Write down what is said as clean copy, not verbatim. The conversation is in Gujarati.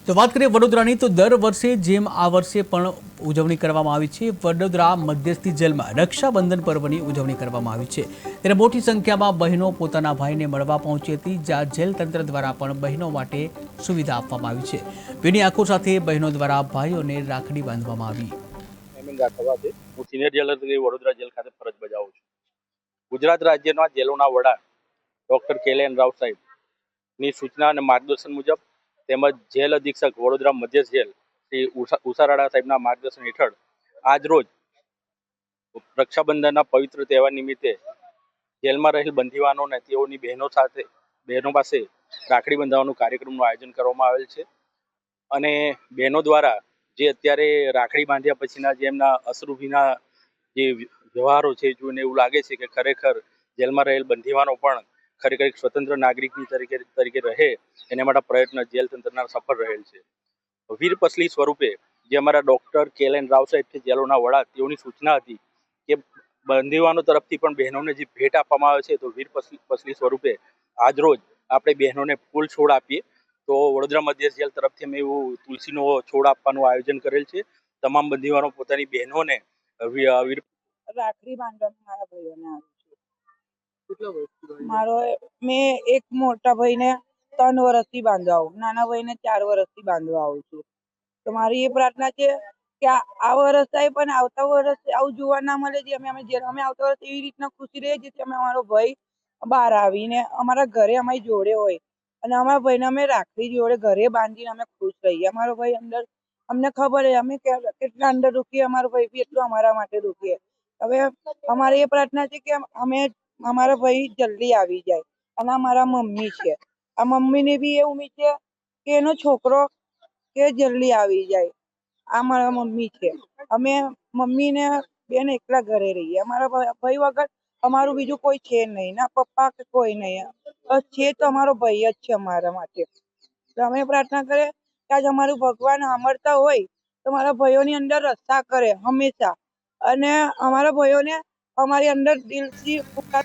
તો વાત કરીએ વડોદરાની, તો દર વર્ષે જેમ આ વર્ષે પણ ઉજવણી કરવામાં આવી છે. વડોદરા મધ્યસ્થી જેલમાં રક્ષાબંધન પર્વની ઉજવણી કરવામાં આવી છે. ત્યારે મોટી સંખ્યામાં બહેનો પોતાના ભાઈને મળવા પહોંચી હતી, જ્યાં જેલ તંત્ર દ્વારા પણ બહેનો માટે સુવિધા આપવામાં આવી છે. ભીની આંખો સાથે બહેનો દ્વારા ભાઈઓને રાખડી બાંધવામાં આવી. હું સિનિયર જેલર તરીકે વડોદરા જેલ ખાતે ફરજ બજાવું છું. ગુજરાત રાજ્યના જેલોના વડા ડોક્ટર કેલેન રાવ સાહેબની સૂચના અને માર્ગદર્શન મુજબ તેમજ જેલ અધિક્ષક વડોદરા મધ્ય જેલ શ્રી ઉષારાડા સાહેબના માર્ગદર્શન હેઠળ આજ રોજ રક્ષાબંધનના પવિત્ર તહેવાર નિમિત્તે જેલમાં રહેલ બંદીવાનો અને તેઓની બહેનો પાસે રાખડી બંધાવવાનું કાર્યક્રમનું આયોજન કરવામાં આવેલ છે. અને બહેનો દ્વારા જે અત્યારે રાખડી બાંધ્યા પછીના જે એમના અશ્રુભીના જે વ્યવહારો છે, જોઈને એવું લાગે છે કે ખરેખર જેલમાં રહેલ બંદીવાનો પણ ખરેખર એક સ્વતંત્ર નાગરિકની તરીકે રહે એના માટે પ્રયત્ન જેલ તંત્રના સફળ રહેલ છે. વીર પસલી સ્વરૂપે જે અમારા ડોક્ટર કેલેન રાવ સાહેબ છે, જેલોના વડા, તેઓની સૂચના હતી કે બંદીવાનો તરફથી પણ બહેનોને જે ભેટ આપવામાં આવે છે, તો વીર પસલી સ્વરૂપે આજ રોજ આપણે બહેનોને ફૂલ છોડ આપીએ. તો વડોદરા મધ્ય જેલ તરફથી અમે એવું તુલસીનો છોડ આપવાનું આયોજન કરેલ છે. તમામ બંદીવાનો પોતાની બહેનોને રાખડી બાંધવાનું મારા ભાઈઓને આવ્યું છે. મેં એક મોટા ભાઈને 3 વર્ષથી બાંધવા આવું, નાના ભાઈને 4 વર્ષથી બાંધવા આવું છું. તો મારી એ પ્રાર્થના છે કે આ વર્ષ થાય પણ આવતા વર્ષ આવું જોવા ના મળે. જે અમે આવતા વર્ષ એવી રીતના ખુશી રહીએ છીએ અમે અમારો ભાઈ બહાર આવીને અમારા ઘરે અમારી જોડે હોય અને અમારા ભાઈને અમે રાખડી જોડે ઘરે બાંધીને અમે ખુશ રહીએ. અમારો ભાઈ અંદર, અમને ખબર છે અમે કેટલા અંદર દુખીએ, અમારો ભાઈ બી એટલું અમારા માટે દુખીએ. હવે અમારી એ પ્રાર્થના છે કે અમારા ભાઈ જલ્દી આવી જાય. અને અમારા મમ્મી છે, આ મમ્મીને બી એ ઉમ્મીદ છે કે એનો છોકરો કે જલ્દી આવી જાય. આ મારા મમ્મી છે. અમે મમ્મી ને બેન એકલા ઘરે રહીએ. અમારા ભાઈ વગર અમારું બીજું કોઈ છે નહીં, ના પપ્પા કે કોઈ નહીં. બસ છે તો અમારો ભાઈ જ છે અમારા માટે. તો અમે પ્રાર્થના કરીએ કે આજ અમારું ભગવાન સાંભળતા હોય તો મારા ભાઈઓની અંદર રક્ષા કરે હંમેશા, અને અમારા ભાઈઓને અમારી અંદર દિલથી